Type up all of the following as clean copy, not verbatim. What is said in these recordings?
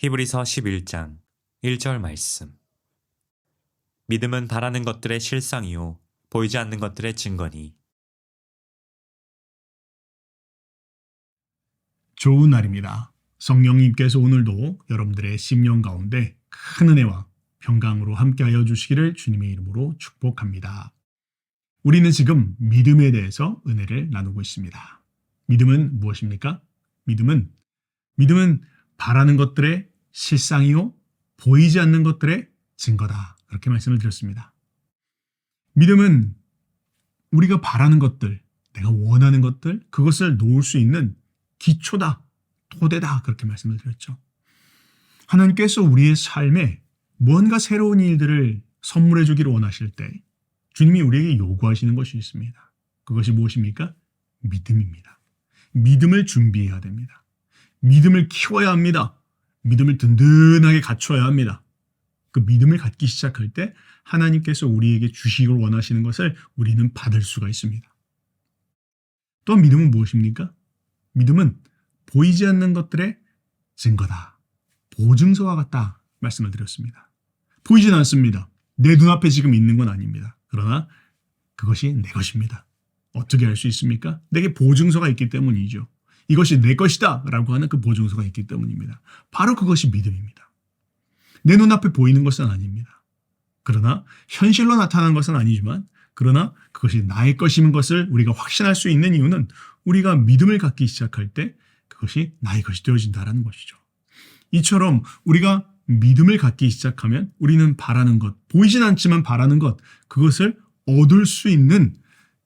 히브리서 11장 1절 말씀. 믿음은 바라는 것들의 실상이요 보이지 않는 것들의 증거니. 좋은 날입니다. 성령님께서 오늘도 여러분들의 심령 가운데 큰 은혜와 평강으로 함께하여 주시기를 주님의 이름으로 축복합니다. 우리는 지금 믿음에 대해서 은혜를 나누고 있습니다. 믿음은 무엇입니까? 믿음은 바라는 것들의 실상이요 보이지 않는 것들의 증거다. 그렇게 말씀을 드렸습니다. 믿음은 우리가 바라는 것들, 내가 원하는 것들, 그것을 놓을 수 있는 기초다, 토대다. 그렇게 말씀을 드렸죠. 하나님께서 우리의 삶에 무언가 새로운 일들을 선물해 주기를 원하실 때 주님이 우리에게 요구하시는 것이 있습니다. 그것이 무엇입니까? 믿음입니다. 믿음을 준비해야 됩니다. 믿음을 키워야 합니다. 믿음을 든든하게 갖춰야 합니다. 그 믿음을 갖기 시작할 때 하나님께서 우리에게 주시길 원하시는 것을 우리는 받을 수가 있습니다. 또 믿음은 무엇입니까? 믿음은 보이지 않는 것들의 증거다. 보증서와 같다 말씀을 드렸습니다. 보이진 않습니다. 내 눈앞에 지금 있는 건 아닙니다. 그러나 그것이 내 것입니다. 어떻게 알 수 있습니까? 내게 보증서가 있기 때문이죠. 이것이 내 것이다 라고 하는 그 보증서가 있기 때문입니다. 바로 그것이 믿음입니다. 내 눈앞에 보이는 것은 아닙니다. 그러나 현실로 나타나는 것은 아니지만 그러나 그것이 나의 것인 것을 우리가 확신할 수 있는 이유는 우리가 믿음을 갖기 시작할 때 그것이 나의 것이 되어진다는 것이죠. 이처럼 우리가 믿음을 갖기 시작하면 우리는 바라는 것, 보이진 않지만 바라는 것, 그것을 얻을 수 있는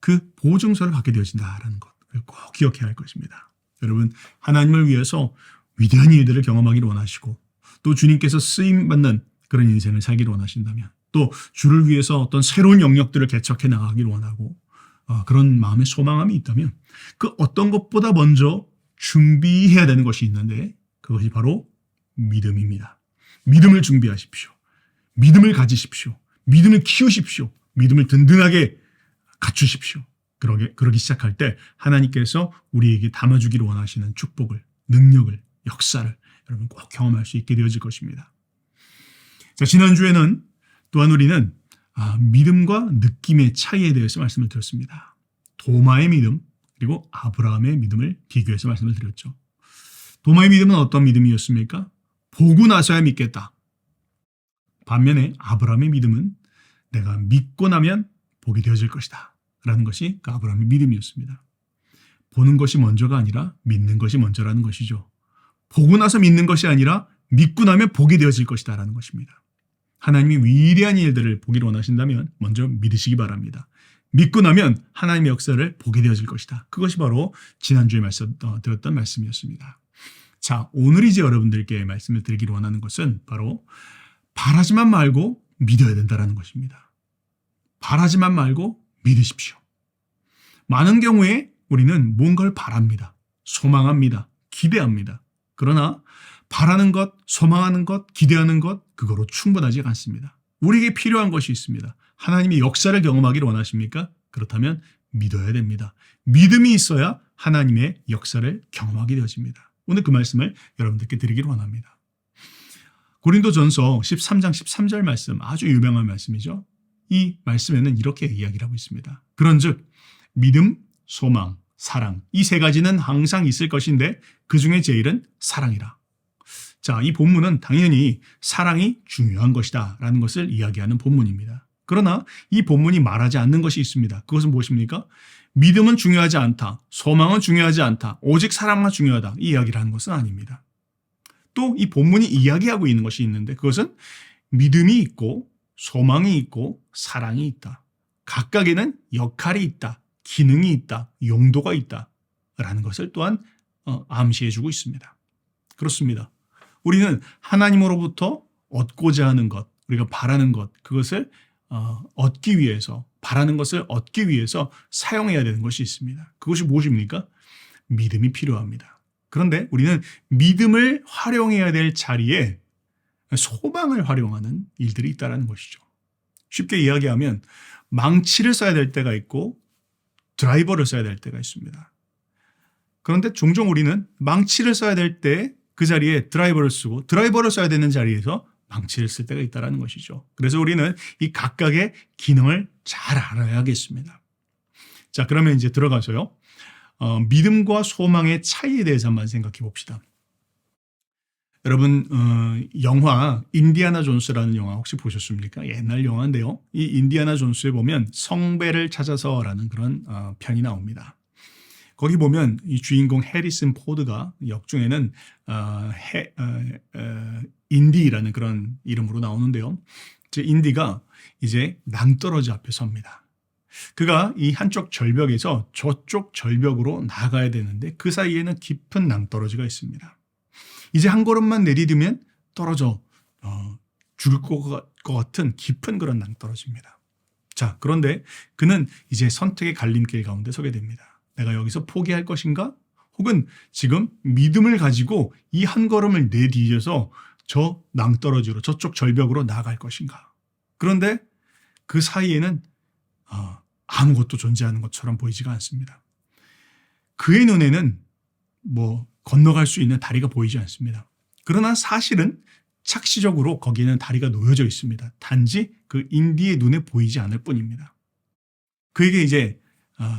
그 보증서를 갖게 되어진다는 것, 꼭 기억해야 할 것입니다. 여러분, 하나님을 위해서 위대한 일들을 경험하기를 원하시고 또 주님께서 쓰임받는 그런 인생을 살기를 원하신다면 또 주를 위해서 어떤 새로운 영역들을 개척해 나가기를 원하고 그런 마음의 소망함이 있다면 그 어떤 것보다 먼저 준비해야 되는 것이 있는데 그것이 바로 믿음입니다. 믿음을 준비하십시오. 믿음을 가지십시오. 믿음을 키우십시오. 믿음을 든든하게 갖추십시오. 그러기 시작할 때 하나님께서 우리에게 담아주기를 원하시는 축복을, 능력을, 역사를 여러분 꼭 경험할 수 있게 되어질 것입니다. 자, 지난주에는 또한 우리는 믿음과 느낌의 차이에 대해서 말씀을 드렸습니다. 도마의 믿음 그리고 아브라함의 믿음을 비교해서 말씀을 드렸죠. 도마의 믿음은 어떤 믿음이었습니까? 보고 나서야 믿겠다. 반면에 아브라함의 믿음은 내가 믿고 나면 복이 되어질 것이다 라는 것이 그 아브라함의 믿음이었습니다. 보는 것이 먼저가 아니라 믿는 것이 먼저라는 것이죠. 보고 나서 믿는 것이 아니라 믿고 나면 복이 되어질 것이다 라는 것입니다. 하나님이 위대한 일들을 보기를 원하신다면 먼저 믿으시기 바랍니다. 믿고 나면 하나님의 역사를 보게 되어질 것이다. 그것이 바로 지난주에 드렸던 말씀이었습니다. 자, 오늘 이제 여러분들께 말씀을 드리기를 원하는 것은 바로 바라지만 말고 믿어야 된다는 것입니다. 바라지만 말고 믿으십시오. 많은 경우에 우리는 뭔가를 바랍니다. 소망합니다. 기대합니다. 그러나 바라는 것, 소망하는 것, 기대하는 것 그거로 충분하지 않습니다. 우리에게 필요한 것이 있습니다. 하나님이 역사를 경험하기를 원하십니까? 그렇다면 믿어야 됩니다. 믿음이 있어야 하나님의 역사를 경험하게 되어집니다. 오늘 그 말씀을 여러분들께 드리기를 원합니다. 고린도전서 13장 13절 말씀 아주 유명한 말씀이죠. 이 말씀에는 이렇게 이야기를 하고 있습니다. 그런즉 믿음, 소망, 사랑 이 세 가지는 항상 있을 것인데 그 중에 제일은 사랑이라. 자, 이 본문은 당연히 사랑이 중요한 것이다 라는 것을 이야기하는 본문입니다. 그러나 이 본문이 말하지 않는 것이 있습니다. 그것은 무엇입니까? 믿음은 중요하지 않다. 소망은 중요하지 않다. 오직 사랑만 중요하다. 이 이야기를 하는 것은 아닙니다. 또 이 본문이 이야기하고 있는 것이 있는데 그것은 믿음이 있고 소망이 있고 사랑이 있다. 각각에는 역할이 있다. 기능이 있다. 용도가 있다. 라는 것을 또한 암시해주고 있습니다. 그렇습니다. 우리는 하나님으로부터 얻고자 하는 것, 우리가 바라는 것, 그것을 얻기 위해서, 바라는 것을 얻기 위해서 사용해야 되는 것이 있습니다. 그것이 무엇입니까? 믿음이 필요합니다. 그런데 우리는 믿음을 활용해야 될 자리에 소망을 활용하는 일들이 있다는 것이죠. 쉽게 이야기하면 망치를 써야 될 때가 있고 드라이버를 써야 될 때가 있습니다. 그런데 종종 우리는 망치를 써야 될 때 그 자리에 드라이버를 쓰고 드라이버를 써야 되는 자리에서 망치를 쓸 때가 있다는 것이죠. 그래서 우리는 이 각각의 기능을 잘 알아야겠습니다. 자, 그러면 이제 들어가서요. 믿음과 소망의 차이에 대해서 한번 생각해 봅시다. 여러분, 영화 인디아나 존스라는 영화 혹시 보셨습니까? 옛날 영화인데요. 이 인디아나 존스에 보면 성배를 찾아서라는 그런 편이 나옵니다. 거기 보면 이 주인공 해리슨 포드가 역중에는 인디라는 그런 이름으로 나오는데요. 인디가 이제 낭떠러지 앞에 섭니다. 그가 이 한쪽 절벽에서 저쪽 절벽으로 나가야 되는데 그 사이에는 깊은 낭떠러지가 있습니다. 이제 한 걸음만 내디디면 떨어져 죽을 것 같은 깊은 그런 낭떠러지입니다. 자, 그런데 그는 이제 선택의 갈림길 가운데 서게 됩니다. 내가 여기서 포기할 것인가? 혹은 지금 믿음을 가지고 이 한 걸음을 내디뎌서 저 낭떠러지로 저쪽 절벽으로 나아갈 것인가? 그런데 그 사이에는 아무것도 존재하는 것처럼 보이지가 않습니다. 그의 눈에는 건너갈 수 있는 다리가 보이지 않습니다. 그러나 사실은 착시적으로 거기에는 다리가 놓여져 있습니다. 단지 그 인디의 눈에 보이지 않을 뿐입니다. 그에게 이제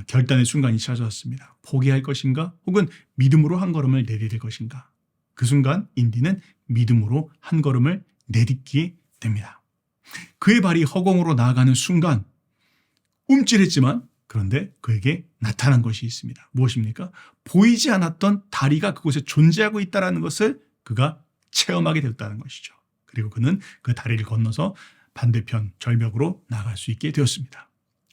결단의 순간이 찾아왔습니다. 포기할 것인가? 혹은 믿음으로 한 걸음을 내디딜 것인가? 그 순간 인디는 믿음으로 한 걸음을 내딛게 됩니다. 그의 발이 허공으로 나아가는 순간 움찔했지만 그런데 그에게 나타난 것이 있습니다. 무엇입니까? 보이지 않았던 다리가 그곳에 존재하고 있다는 것을 그가 체험하게 되었다는 것이죠. 그리고 그는 그 다리를 건너서 반대편 절벽으로 나갈 수 있게 되었습니다.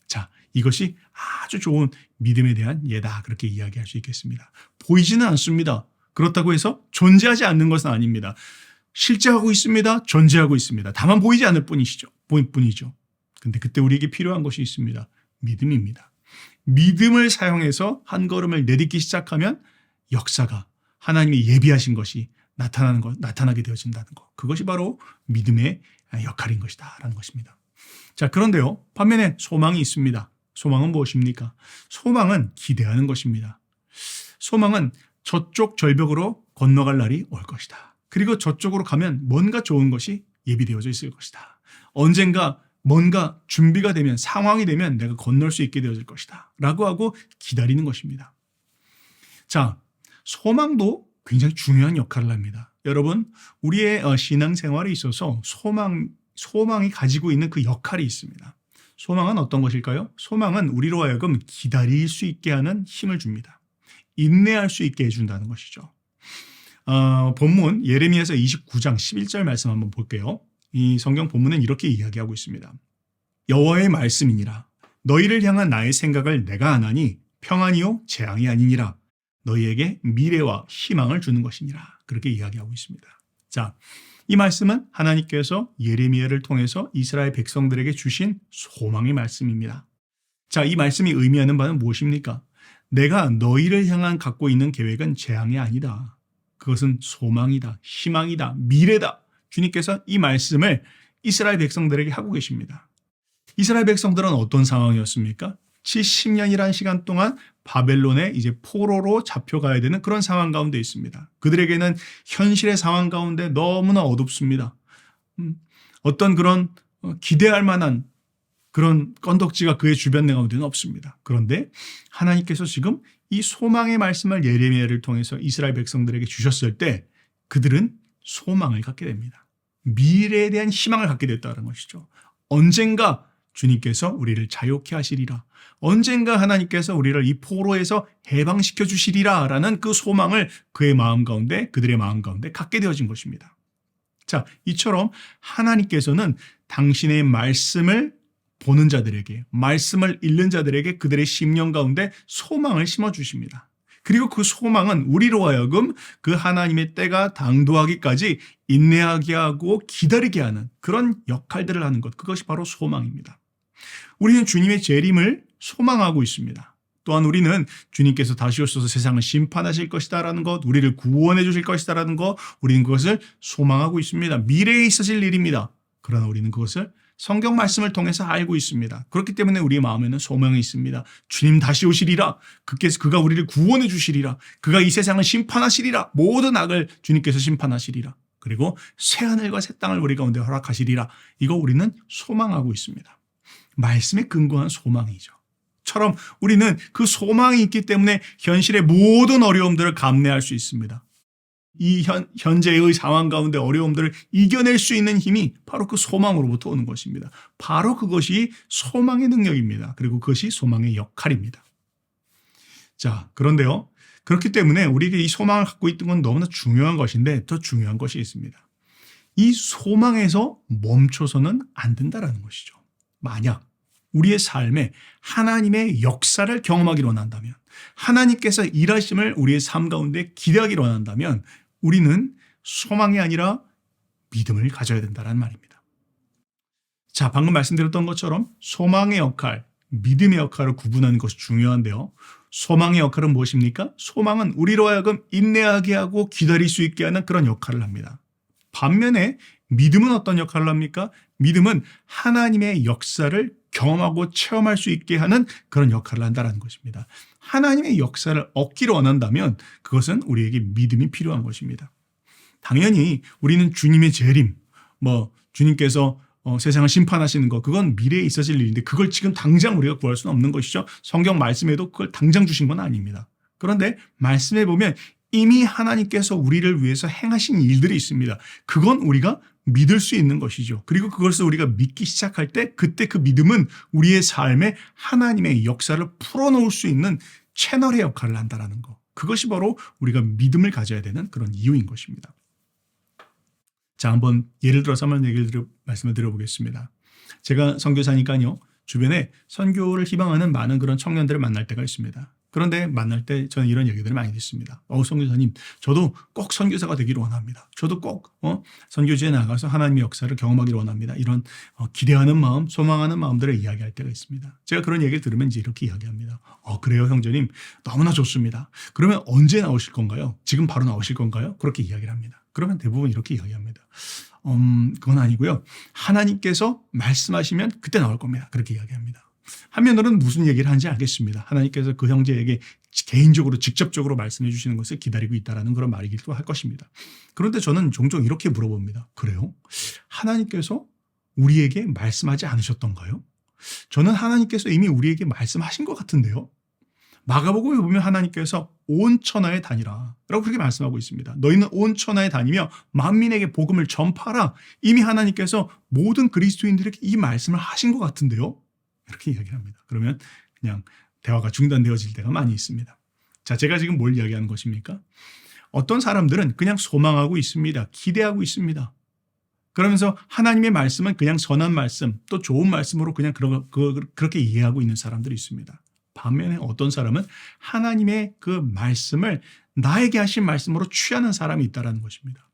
자, 이것이 아주 좋은 믿음에 대한 예다, 그렇게 이야기할 수 있겠습니다. 보이지는 않습니다. 그렇다고 해서 존재하지 않는 것은 아닙니다. 실제하고 있습니다. 존재하고 있습니다. 다만 보이지 않을 뿐이죠. 근데 그때 우리에게 필요한 것이 있습니다. 믿음입니다. 믿음을 사용해서 한 걸음을 내딛기 시작하면 역사가, 하나님이 예비하신 것이 나타나게 되어진다는 것. 그것이 바로 믿음의 역할인 것이다라는 것입니다. 자, 그런데요, 반면에 소망이 있습니다. 소망은 무엇입니까? 소망은 기대하는 것입니다. 소망은 저쪽 절벽으로 건너갈 날이 올 것이다. 그리고 저쪽으로 가면 뭔가 좋은 것이 예비되어져 있을 것이다. 언젠가 뭔가 준비가 되면, 상황이 되면 내가 건널 수 있게 되어질 것이다 라고 하고 기다리는 것입니다. 자, 소망도 굉장히 중요한 역할을 합니다. 여러분, 우리의 신앙생활에 있어서 소망이 가지고 있는 그 역할이 있습니다. 소망은 어떤 것일까요? 소망은 우리로 하여금 기다릴 수 있게 하는 힘을 줍니다. 인내할 수 있게 해준다는 것이죠. 본문 예레미야서 29장 11절 말씀 한번 볼게요. 이 성경 본문은 이렇게 이야기하고 있습니다. 여호와의 말씀이니라. 너희를 향한 나의 생각을 내가 아나니 평안이요 재앙이 아니니라. 너희에게 미래와 희망을 주는 것이니라. 그렇게 이야기하고 있습니다. 자, 이 말씀은 하나님께서 예레미야를 통해서 이스라엘 백성들에게 주신 소망의 말씀입니다. 자, 이 말씀이 의미하는 바는 무엇입니까? 내가 너희를 향한 갖고 있는 계획은 재앙이 아니다. 그것은 소망이다, 희망이다, 미래다. 주님께서 이 말씀을 이스라엘 백성들에게 하고 계십니다. 이스라엘 백성들은 어떤 상황이었습니까? 70년이라는 시간 동안 바벨론에 이제 포로로 잡혀가야 되는 그런 상황 가운데 있습니다. 그들에게는 현실의 상황 가운데 너무나 어둡습니다. 어떤 그런 기대할 만한 그런 건덕지가 그의 주변 가운데는 없습니다. 그런데 하나님께서 지금 이 소망의 말씀을 예레미야를 통해서 이스라엘 백성들에게 주셨을 때 그들은 소망을 갖게 됩니다. 미래에 대한 희망을 갖게 됐다는 것이죠. 언젠가 주님께서 우리를 자유케 하시리라. 언젠가 하나님께서 우리를 이 포로에서 해방시켜 주시리라 라는 그 소망을 그들의 마음 가운데 갖게 되어진 것입니다. 자, 이처럼 하나님께서는 당신의 말씀을 보는 자들에게, 말씀을 읽는 자들에게 그들의 심령 가운데 소망을 심어주십니다. 그리고 그 소망은 우리로 하여금 그 하나님의 때가 당도하기까지 인내하게 하고 기다리게 하는 그런 역할들을 하는 것, 그것이 바로 소망입니다. 우리는 주님의 재림을 소망하고 있습니다. 또한 우리는 주님께서 다시 오셔서 세상을 심판하실 것이다라는 것, 우리를 구원해 주실 것이다라는 것, 우리는 그것을 소망하고 있습니다. 미래에 있으실 일입니다. 그러나 우리는 그것을 성경 말씀을 통해서 알고 있습니다. 그렇기 때문에 우리 마음에는 소망이 있습니다. 주님 다시 오시리라. 그가 우리를 구원해 주시리라. 그가 이 세상을 심판하시리라. 모든 악을 주님께서 심판하시리라. 그리고 새하늘과 새 땅을 우리 가운데 허락하시리라. 이거 우리는 소망하고 있습니다. 말씀에 근거한 소망이죠. 처럼 우리는 그 소망이 있기 때문에 현실의 모든 어려움들을 감내할 수 있습니다. 이 현재의 상황 가운데 어려움들을 이겨낼 수 있는 힘이 바로 그 소망으로부터 오는 것입니다. 바로 그것이 소망의 능력입니다. 그리고 그것이 소망의 역할입니다. 자, 그런데요. 그렇기 때문에 우리에게 이 소망을 갖고 있는 건 너무나 중요한 것인데 더 중요한 것이 있습니다. 이 소망에서 멈춰서는 안 된다는 것이죠. 만약 우리의 삶에 하나님의 역사를 경험하기를 원한다면, 하나님께서 일하심을 우리의 삶 가운데 기대하기를 원한다면 우리는 소망이 아니라 믿음을 가져야 된다는 말입니다. 자, 방금 말씀드렸던 것처럼 소망의 역할, 믿음의 역할을 구분하는 것이 중요한데요. 소망의 역할은 무엇입니까? 소망은 우리로 하여금 인내하게 하고 기다릴 수 있게 하는 그런 역할을 합니다. 반면에 믿음은 어떤 역할을 합니까? 믿음은 하나님의 역사를 경험하고 체험할 수 있게 하는 그런 역할을 한다는 것입니다. 하나님의 역사를 얻기를 원한다면 그것은 우리에게 믿음이 필요한 것입니다. 당연히 우리는 주님의 재림, 주님께서 세상을 심판하시는 것, 그건 미래에 있어질 일인데 그걸 지금 당장 우리가 구할 수는 없는 것이죠. 성경 말씀에도 그걸 당장 주신 건 아닙니다. 그런데 말씀에 보면 이미 하나님께서 우리를 위해서 행하신 일들이 있습니다. 그건 우리가 믿을 수 있는 것이죠. 그리고 그것을 우리가 믿기 시작할 때 그때 그 믿음은 우리의 삶에 하나님의 역사를 풀어놓을 수 있는 채널의 역할을 한다는 것. 그것이 바로 우리가 믿음을 가져야 되는 그런 이유인 것입니다. 자, 한번 예를 들어서 말씀을 드려보겠습니다. 제가 선교사니까요. 주변에 선교를 희망하는 많은 그런 청년들을 만날 때가 있습니다. 그런데 만날 때 저는 이런 얘기들을 많이 듣습니다. 선교사님, 저도 꼭 선교사가 되기를 원합니다. 저도 꼭 선교지에 나가서 하나님의 역사를 경험하기를 원합니다. 이런 기대하는 마음, 소망하는 마음들을 이야기할 때가 있습니다. 제가 그런 얘기를 들으면 이제 이렇게 이야기합니다. 그래요, 형제님. 너무나 좋습니다. 그러면 언제 나오실 건가요? 지금 바로 나오실 건가요? 그렇게 이야기를 합니다. 그러면 대부분 이렇게 이야기합니다. 그건 아니고요. 하나님께서 말씀하시면 그때 나올 겁니다. 그렇게 이야기합니다. 한면으로는 무슨 얘기를 하는지 알겠습니다. 하나님께서 그 형제에게 개인적으로 직접적으로 말씀해 주시는 것을 기다리고 있다는 그런 말이기도 할 것입니다. 그런데 저는 종종 이렇게 물어봅니다. 그래요? 하나님께서 우리에게 말씀하지 않으셨던가요? 저는 하나님께서 이미 우리에게 말씀하신 것 같은데요. 마가복음에 보면 하나님께서 온 천하에 다니라 라고 그렇게 말씀하고 있습니다. 너희는 온 천하에 다니며 만민에게 복음을 전파하라. 이미 하나님께서 모든 그리스도인들에게 이 말씀을 하신 것 같은데요. 이렇게 이야기를 합니다. 그러면 그냥 대화가 중단되어질 때가 많이 있습니다. 자, 제가 지금 뭘 이야기하는 것입니까? 어떤 사람들은 그냥 소망하고 있습니다. 기대하고 있습니다. 그러면서 하나님의 말씀은 그냥 선한 말씀, 또 좋은 말씀으로 그냥 그렇게 이해하고 있는 사람들이 있습니다. 반면에 어떤 사람은 하나님의 그 말씀을 나에게 하신 말씀으로 취하는 사람이 있다는 것입니다.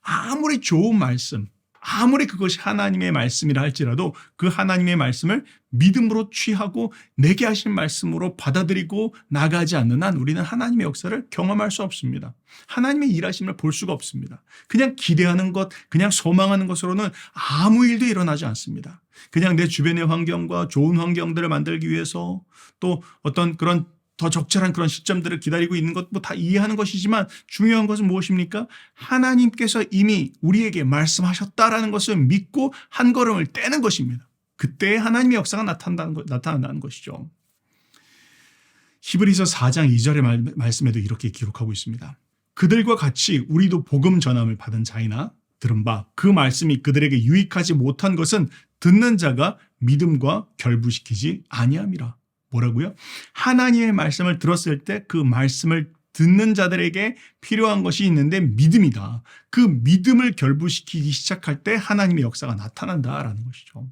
아무리 좋은 말씀, 아무리 그것이 하나님의 말씀이라 할지라도 그 하나님의 말씀을 믿음으로 취하고 내게 하신 말씀으로 받아들이고 나가지 않는 한 우리는 하나님의 역사를 경험할 수 없습니다. 하나님의 일하심을 볼 수가 없습니다. 그냥 기대하는 것, 그냥 소망하는 것으로는 아무 일도 일어나지 않습니다. 그냥 내 주변의 환경과 좋은 환경들을 만들기 위해서 또 어떤 그런 더 적절한 그런 시점들을 기다리고 있는 것도 다 이해하는 것이지만 중요한 것은 무엇입니까? 하나님께서 이미 우리에게 말씀하셨다라는 것을 믿고 한 걸음을 떼는 것입니다. 그때 하나님의 역사가 나타난다는 것이죠. 히브리서 4장 2절의 말씀에도 이렇게 기록하고 있습니다. 그들과 같이 우리도 복음 전함을 받은 자이나 들은 바 그 말씀이 그들에게 유익하지 못한 것은 듣는 자가 믿음과 결부시키지 아니함이라. 뭐라고요? 하나님의 말씀을 들었을 때 그 말씀을 듣는 자들에게 필요한 것이 있는데 믿음이다. 그 믿음을 결부시키기 시작할 때 하나님의 역사가 나타난다라는 것이죠.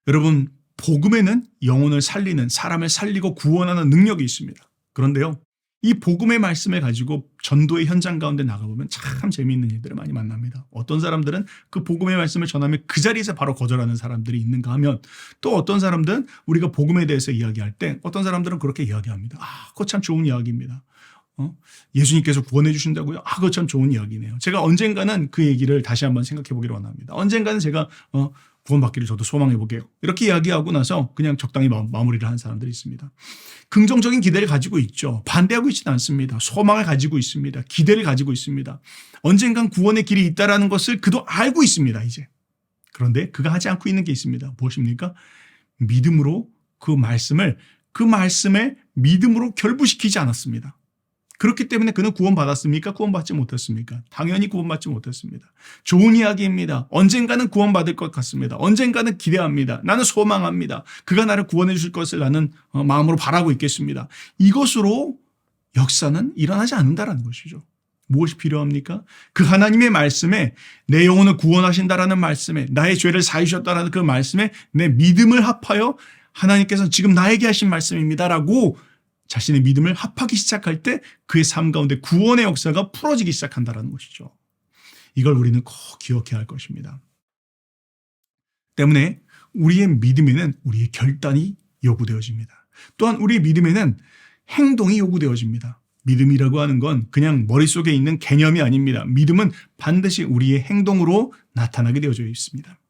여러분, 복음에는 영혼을 살리는, 사람을 살리고 구원하는 능력이 있습니다. 그런데요, 이 복음의 말씀을 가지고 전도의 현장 가운데 나가보면 참 재미있는 일들을 많이 만납니다. 어떤 사람들은 그 복음의 말씀을 전하면 그 자리에서 바로 거절하는 사람들이 있는가 하면, 또 어떤 사람들은 우리가 복음에 대해서 이야기할 때 어떤 사람들은 그렇게 이야기합니다. 그거 참 좋은 이야기입니다. 예수님께서 구원해 주신다고요? 그거 참 좋은 이야기네요. 제가 언젠가는 그 얘기를 다시 한번 생각해 보기를 원합니다. 언젠가는 제가 구원받기를 저도 소망해 보게요. 이렇게 이야기하고 나서 그냥 적당히 마무리를 한 사람들이 있습니다. 긍정적인 기대를 가지고 있죠. 반대하고 있지는 않습니다. 소망을 가지고 있습니다. 기대를 가지고 있습니다. 언젠간 구원의 길이 있다라는 것을 그도 알고 있습니다. 이제. 그런데 그가 하지 않고 있는 게 있습니다. 무엇입니까? 믿음으로 그 말씀에 믿음으로 결부시키지 않았습니다. 그렇기 때문에 그는 구원받았습니까? 구원받지 못했습니까? 당연히 구원받지 못했습니다. 좋은 이야기입니다. 언젠가는 구원받을 것 같습니다. 언젠가는 기대합니다. 나는 소망합니다. 그가 나를 구원해 주실 것을 나는 마음으로 바라고 있겠습니다. 이것으로 역사는 일어나지 않는다라는 것이죠. 무엇이 필요합니까? 그 하나님의 말씀에 내 영혼을 구원하신다라는 말씀에 나의 죄를 사하셨다라는 그 말씀에 내 믿음을 합하여 하나님께서 지금 나에게 하신 말씀입니다라고 자신의 믿음을 합하기 시작할 때 그의 삶 가운데 구원의 역사가 풀어지기 시작한다는 것이죠. 이걸 우리는 꼭 기억해야 할 것입니다. 때문에 우리의 믿음에는 우리의 결단이 요구되어집니다. 또한 우리의 믿음에는 행동이 요구되어집니다. 믿음이라고 하는 건 그냥 머릿속에 있는 개념이 아닙니다. 믿음은 반드시 우리의 행동으로 나타나게 되어져 있습니다.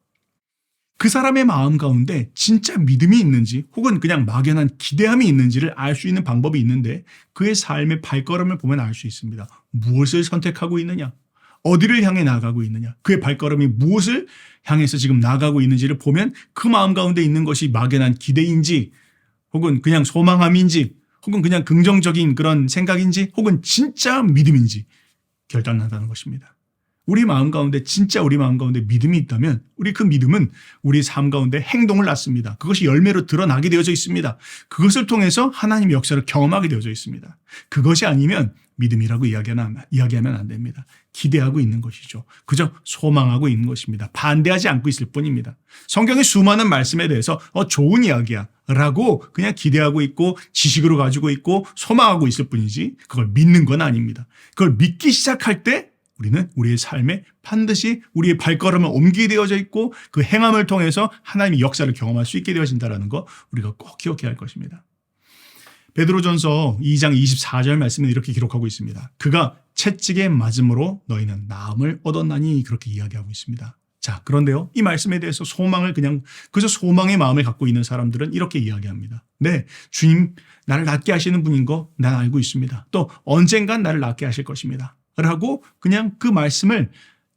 그 사람의 마음 가운데 진짜 믿음이 있는지 혹은 그냥 막연한 기대함이 있는지를 알 수 있는 방법이 있는데 그의 삶의 발걸음을 보면 알 수 있습니다. 무엇을 선택하고 있느냐? 어디를 향해 나아가고 있느냐? 그의 발걸음이 무엇을 향해서 지금 나아가고 있는지를 보면 그 마음 가운데 있는 것이 막연한 기대인지 혹은 그냥 소망함인지 혹은 그냥 긍정적인 그런 생각인지 혹은 진짜 믿음인지 결단한다는 것입니다. 우리 마음 가운데 진짜 우리 마음 가운데 믿음이 있다면 우리 그 믿음은 우리 삶 가운데 행동을 낳습니다. 그것이 열매로 드러나게 되어져 있습니다. 그것을 통해서 하나님의 역사를 경험하게 되어져 있습니다. 그것이 아니면 믿음이라고 이야기하면 안 됩니다. 기대하고 있는 것이죠. 그저 소망하고 있는 것입니다. 반대하지 않고 있을 뿐입니다. 성경의 수많은 말씀에 대해서 좋은 이야기야 라고 그냥 기대하고 있고 지식으로 가지고 있고 소망하고 있을 뿐이지 그걸 믿는 건 아닙니다. 그걸 믿기 시작할 때 우리는 우리의 삶에 반드시 우리의 발걸음을 옮기게 되어져 있고 그 행함을 통해서 하나님의 역사를 경험할 수 있게 되어진다는 거 우리가 꼭 기억해야 할 것입니다. 베드로전서 2장 24절 말씀은 이렇게 기록하고 있습니다. 그가 채찍에 맞음으로 너희는 나음을 얻었나니 그렇게 이야기하고 있습니다. 자, 그런데요. 이 말씀에 대해서 소망을 그저 소망의 마음을 갖고 있는 사람들은 이렇게 이야기합니다. 네, 주님 나를 낫게 하시는 분인 거 난 알고 있습니다. 또 언젠간 나를 낫게 하실 것입니다. 라고 그냥 그 말씀을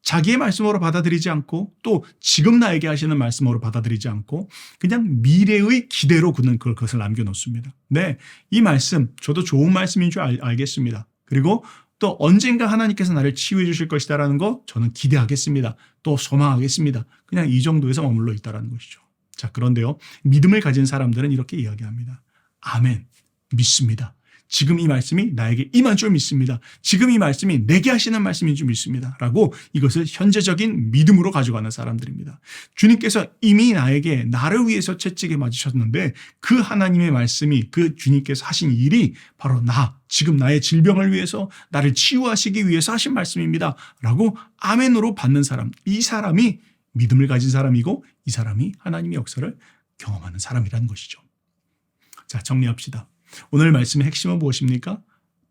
자기의 말씀으로 받아들이지 않고 또 지금 나에게 하시는 말씀으로 받아들이지 않고 그냥 미래의 기대로 그는 그것을 남겨놓습니다. 네, 이 말씀 저도 좋은 말씀인 줄 알겠습니다. 그리고 또 언젠가 하나님께서 나를 치유해 주실 것이다라는 거 저는 기대하겠습니다. 또 소망하겠습니다. 그냥 이 정도에서 머물러 있다라는 것이죠. 자, 그런데요. 믿음을 가진 사람들은 이렇게 이야기합니다. 아멘. 믿습니다. 지금 이 말씀이 나에게 임한 줄 믿습니다. 지금 이 말씀이 내게 하시는 말씀인 줄 믿습니다. 라고 이것을 현재적인 믿음으로 가져가는 사람들입니다. 주님께서 이미 나를 위해서 채찍에 맞으셨는데 그 하나님의 말씀이 그 주님께서 하신 일이 바로 지금 나의 질병을 위해서 나를 치유하시기 위해서 하신 말씀입니다. 라고 아멘으로 받는 사람, 이 사람이 믿음을 가진 사람이고 이 사람이 하나님의 역사를 경험하는 사람이라는 것이죠. 자, 정리합시다. 오늘 말씀의 핵심은 무엇입니까?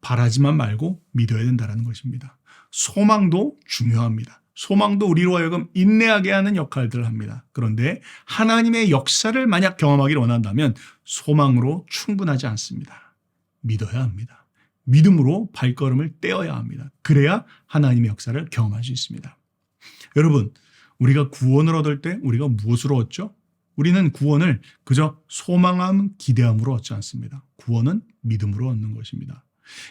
바라지만 말고 믿어야 된다는 것입니다. 소망도 중요합니다. 소망도 우리로 하여금 인내하게 하는 역할들을 합니다. 그런데 하나님의 역사를 만약 경험하기를 원한다면 소망으로 충분하지 않습니다. 믿어야 합니다. 믿음으로 발걸음을 떼어야 합니다. 그래야 하나님의 역사를 경험할 수 있습니다. 여러분, 우리가 구원을 얻을 때 우리가 무엇으로 얻죠? 우리는 구원을 그저 소망함, 기대함으로 얻지 않습니다. 구원은 믿음으로 얻는 것입니다.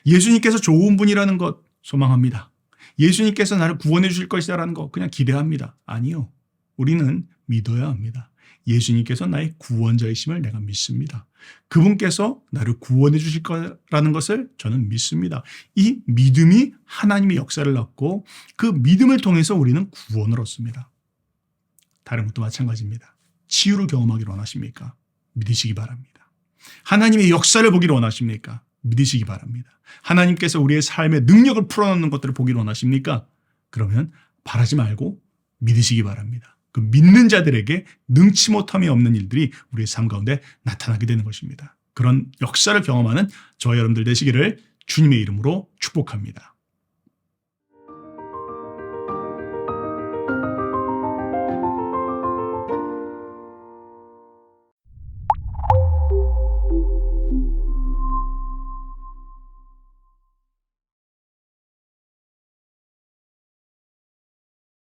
예수님께서 좋은 분이라는 것 소망합니다. 예수님께서 나를 구원해 주실 것이라는 것 그냥 기대합니다. 아니요. 우리는 믿어야 합니다. 예수님께서 나의 구원자이심을 내가 믿습니다. 그분께서 나를 구원해 주실 거라는 것을 저는 믿습니다. 이 믿음이 하나님의 역사를 낳고 그 믿음을 통해서 우리는 구원을 얻습니다. 다른 것도 마찬가지입니다. 치유를 경험하기를 원하십니까? 믿으시기 바랍니다. 하나님의 역사를 보기를 원하십니까? 믿으시기 바랍니다. 하나님께서 우리의 삶의 능력을 풀어놓는 것들을 보기를 원하십니까? 그러면 바라지 말고 믿으시기 바랍니다. 그 믿는 자들에게 능치 못함이 없는 일들이 우리의 삶 가운데 나타나게 되는 것입니다. 그런 역사를 경험하는 저와 여러분들 되시기를 주님의 이름으로 축복합니다.